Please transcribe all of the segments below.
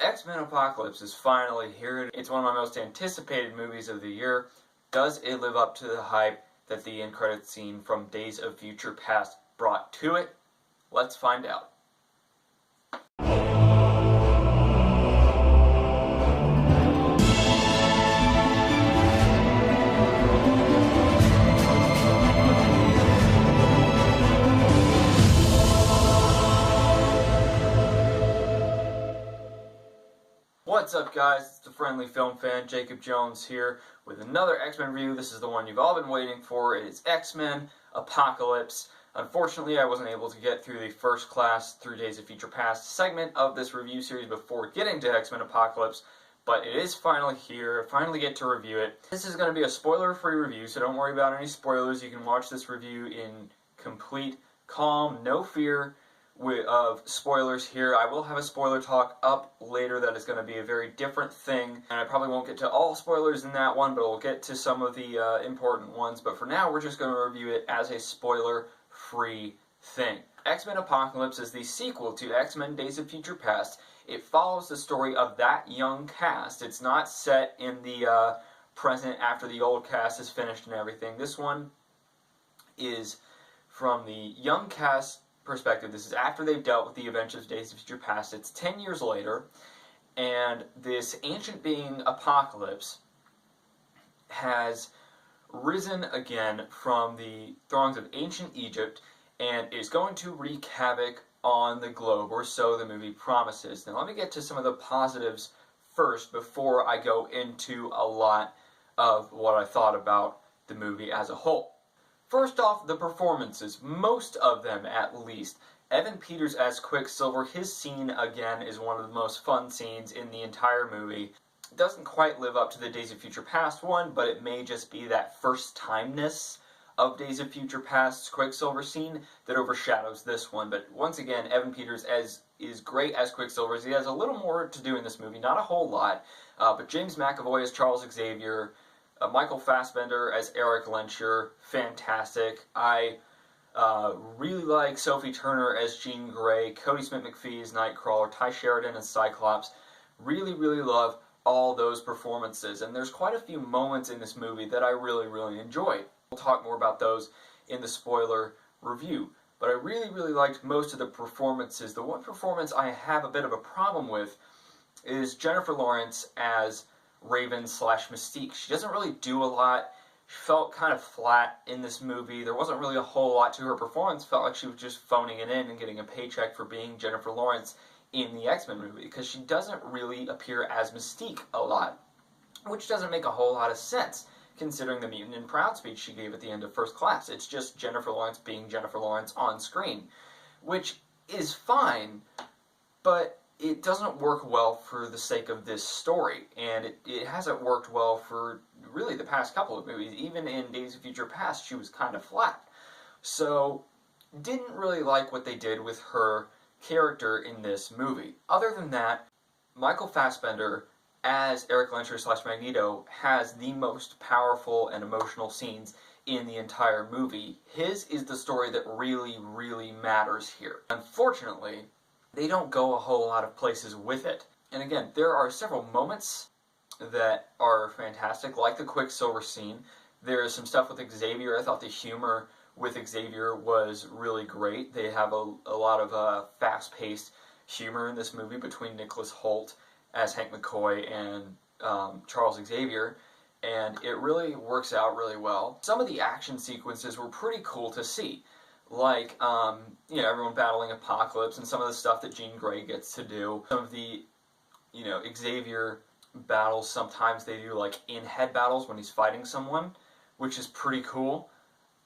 X-Men Apocalypse is finally here. It's one of my most anticipated movies of the year. Does it live up to the hype that the end credits scene from Days of Future Past brought to it? Let's find out. What's up, guys? It's the friendly film fan Jacob Jones here with another X-Men review. This is the one you've all been waiting for. It is X-Men Apocalypse. Unfortunately, I wasn't able to get through the first class through Days of Future Past segment of this review series before getting to X-Men Apocalypse, but it is finally here. I finally get to review it. This is going to be a spoiler-free review, so don't worry about any spoilers. You can watch this review in complete calm, no fear of spoilers here. I will have a spoiler talk up later that is going to be a very different thing, and I probably won't get to all spoilers in that one, but we'll get to some of the important ones. But for now, we're just going to review it as a spoiler-free thing. X-Men Apocalypse is the sequel to X-Men Days of Future Past. It follows the story of that young cast. It's not set in the present after the old cast is finished and everything. This one is from the young cast perspective. This is after they've dealt with the adventures of Days of Future Past. It's 10 years later, and this ancient being Apocalypse has risen again from the throngs of ancient Egypt and is going to wreak havoc on the globe, or so the movie promises. Now let me get to some of the positives first before I go into a lot of what I thought about the movie as a whole. First off, the performances, most of them at least. Evan Peters as Quicksilver, his scene again is one of the most fun scenes in the entire movie. It doesn't quite live up to the Days of Future Past one, but it may just be that first-timeness of Days of Future Past's Quicksilver scene that overshadows this one. But once again, Evan Peters is great as Quicksilver. He has a little more to do in this movie, not a whole lot, but James McAvoy as Charles Xavier, Michael Fassbender as Eric Lehnsherr, fantastic. I really like Sophie Turner as Jean Grey, Cody Smitt-McPhee as Nightcrawler, Ty Sheridan as Cyclops. Really, really love all those performances, and there's quite a few moments in this movie that I really, really enjoyed. We'll talk more about those in the spoiler review, but I really, really liked most of the performances. The one performance I have a bit of a problem with is Jennifer Lawrence as Raven/Mystique. She doesn't really do a lot. She felt kind of flat in this movie. There wasn't really a whole lot to her performance. Felt like she was just phoning it in and getting a paycheck for being Jennifer Lawrence in the X-Men movie, because she doesn't really appear as Mystique a lot, which doesn't make a whole lot of sense considering the Mutant and Proud speech she gave at the end of First Class. It's just Jennifer Lawrence being Jennifer Lawrence on screen, which is fine, but it doesn't work well for the sake of this story, and it hasn't worked well for really the past couple of movies. Even in Days of Future Past, she was kind of flat. So, didn't really like what they did with her character in this movie. Other than that, Michael Fassbender as Eric Lehnsherr/Magneto has the most powerful and emotional scenes in the entire movie. His is the story that really, really matters here. Unfortunately, they don't go a whole lot of places with it. And again, there are several moments that are fantastic, like the Quicksilver scene. There is some stuff with Xavier. I thought the humor with Xavier was really great. They have a lot of fast-paced humor in this movie between Nicholas Hoult as Hank McCoy and Charles Xavier, and it really works out really well. Some of the action sequences were pretty cool to see, like, everyone battling Apocalypse and some of the stuff that Jean Grey gets to do. Some of the, Xavier battles, sometimes they do, like, in-head battles when he's fighting someone, which is pretty cool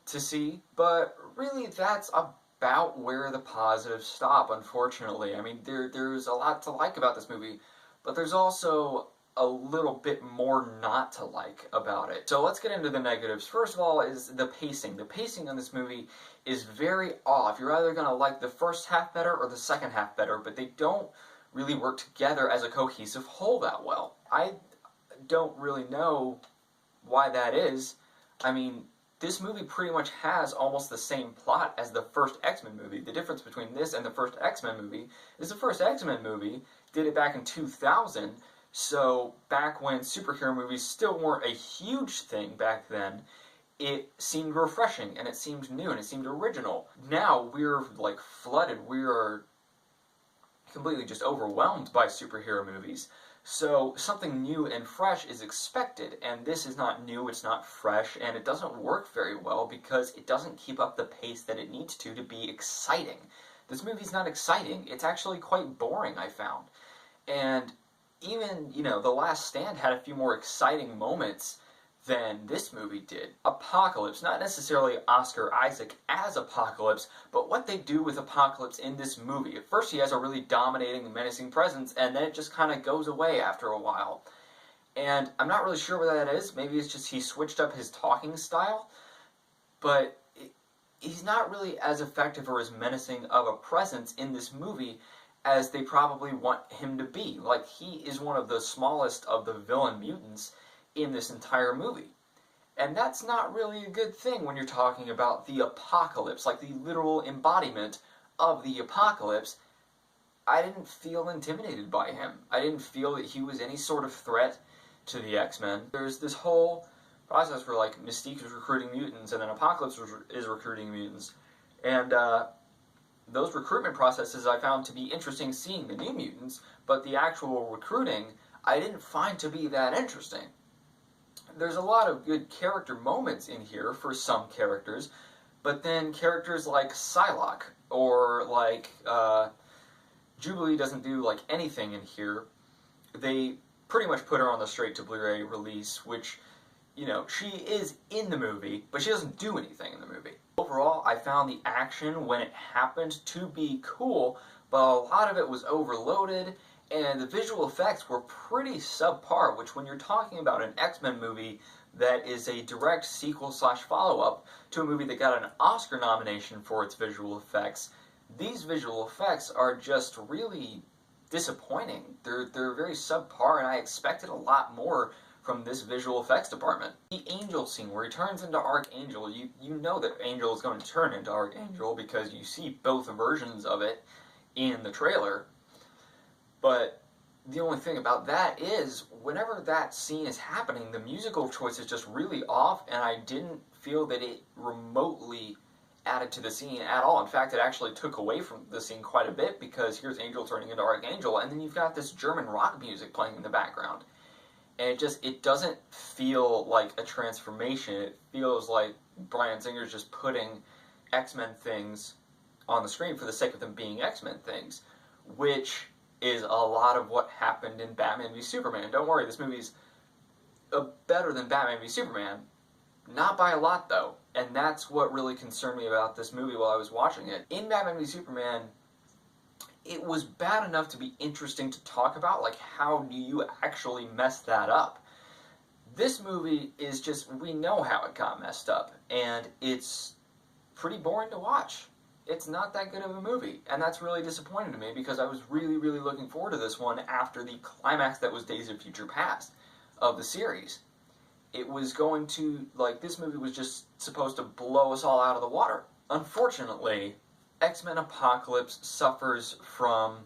to see. But really, that's about where the positives stop, unfortunately. I mean, there's a lot to like about this movie, but there's also a little bit more not to like about it. So let's get into the negatives. First of all is the pacing. The pacing on this movie is very off. You're either going to like the first half better or the second half better, but they don't really work together as a cohesive whole that well. I don't really know why that is. I mean, this movie pretty much has almost the same plot as the first X-Men movie. The difference between this and the first X-Men movie is the first X-Men movie did it back in 2000, so back when superhero movies still weren't a huge thing back then, it seemed refreshing, and it seemed new, and it seemed original. Now we're like flooded, we are completely just overwhelmed by superhero movies. So something new and fresh is expected, and this is not new, it's not fresh, and it doesn't work very well because it doesn't keep up the pace that it needs to be exciting. This movie's not exciting, it's actually quite boring, I found. And even, The Last Stand had a few more exciting moments than this movie did. Apocalypse, not necessarily Oscar Isaac as Apocalypse, but what they do with Apocalypse in this movie. At first he has a really dominating, menacing presence, and then it just kind of goes away after a while. And I'm not really sure what that is. Maybe it's just he switched up his talking style, but he's not really as effective or as menacing of a presence in this movie as they probably want him to be. Like, he is one of the smallest of the villain mutants in this entire movie. And that's not really a good thing when you're talking about the apocalypse, like the literal embodiment of the apocalypse. I didn't feel intimidated by him. I didn't feel that he was any sort of threat to the X-Men. There's this whole process where, like, Mystique is recruiting mutants, and then Apocalypse is recruiting mutants. And those recruitment processes I found to be interesting, seeing the new mutants, but the actual recruiting I didn't find to be that interesting. There's a lot of good character moments in here for some characters, but then characters like Psylocke or like Jubilee doesn't do like anything in here. They pretty much put her on the straight to Blu-ray release, which, she is in the movie, but she doesn't do anything in the movie. Overall, I found the action when it happened to be cool, but a lot of it was overloaded, and the visual effects were pretty subpar, which when you're talking about an X-Men movie that is a direct sequel/follow-up to a movie that got an Oscar nomination for its visual effects, these visual effects are just really disappointing. They're very subpar, and I expected a lot more from this visual effects department. The Angel scene where he turns into Archangel, you know that Angel is going to turn into Archangel because you see both versions of it in the trailer. But the only thing about that is, whenever that scene is happening, the musical choice is just really off, and I didn't feel that it remotely added to the scene at all. In fact, it actually took away from the scene quite a bit, because here's Angel turning into Archangel, and then you've got this German rock music playing in the background. And it doesn't feel like a transformation. It feels like Bryan Singer's just putting X-Men things on the screen for the sake of them being X-Men things, which is a lot of what happened in Batman v Superman. Don't worry, this movie's better than Batman v Superman. Not by a lot, though. And that's what really concerned me about this movie while I was watching it. In Batman v Superman, it was bad enough to be interesting to talk about, like, how do you actually mess that up? This movie is just, we know how it got messed up, and it's pretty boring to watch. It's not that good of a movie, and that's really disappointing to me, because I was really, really looking forward to this one after the climax that was Days of Future Past of the series. It was going to, like, this movie was just supposed to blow us all out of the water. Unfortunately, X-Men Apocalypse suffers from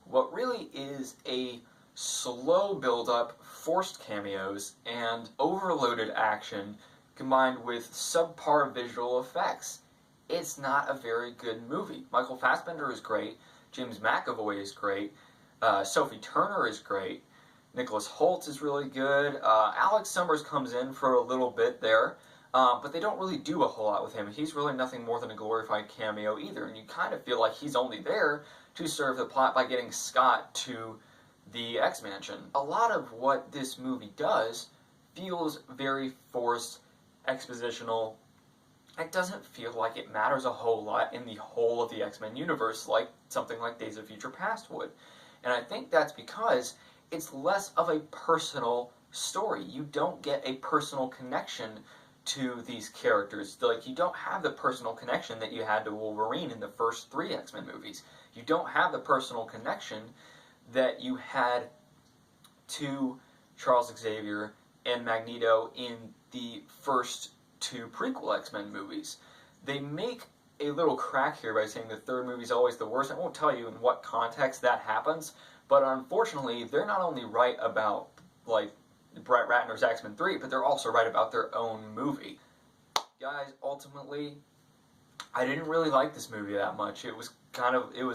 what really is a slow build-up, forced cameos, and overloaded action combined with subpar visual effects. It's not a very good movie. Michael Fassbender is great, James McAvoy is great, Sophie Turner is great, Nicholas Hoult is really good, Alex Summers comes in for a little bit there, but they don't really do a whole lot with him. He's really nothing more than a glorified cameo either, and you kind of feel like he's only there to serve the plot by getting Scott to the X-Mansion. A lot of what this movie does feels very forced, expositional. It doesn't feel like it matters a whole lot in the whole of the X-Men universe like something like Days of Future Past would. And I think that's because it's less of a personal story. You don't get a personal connection to these characters. Like, you don't have the personal connection that you had to Wolverine in the first 3 X-Men movies. You don't have the personal connection that you had to Charles Xavier and Magneto in the first 2 prequel X-Men movies. They make a little crack here by saying the 3rd movie is always the worst. I won't tell you in what context that happens, But unfortunately, they're not only right about, like, Brett Ratner's X-Men 3, but they're also right about their own movie. Guys, ultimately, I didn't really like this movie that much. It was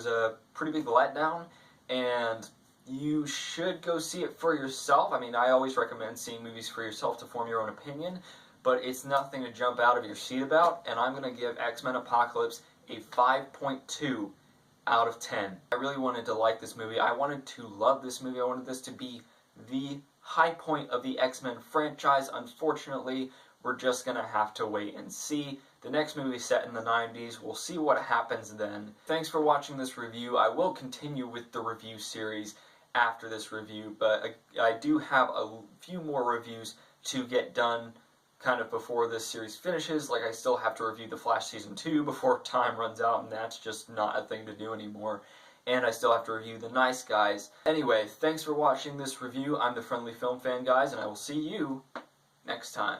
a pretty big letdown, and you should go see it for yourself. I mean, I always recommend seeing movies for yourself to form your own opinion, but it's nothing to jump out of your seat about, and I'm going to give X-Men Apocalypse a 5.2 out of 10. I really wanted to like this movie. I wanted to love this movie. I wanted this to be the high point of the X-Men franchise. Unfortunately, we're just going to have to wait and see. The next movie set in the 90s. We'll see what happens then. Thanks for watching this review. I will continue with the review series after this review, but I do have a few more reviews to get done kind of before this series finishes. Like, I still have to review The Flash Season 2 before time runs out, and that's just not a thing to do anymore. And I still have to review The Nice Guys. Anyway, thanks for watching this review. I'm the Friendly Film Fan, guys, and I will see you next time.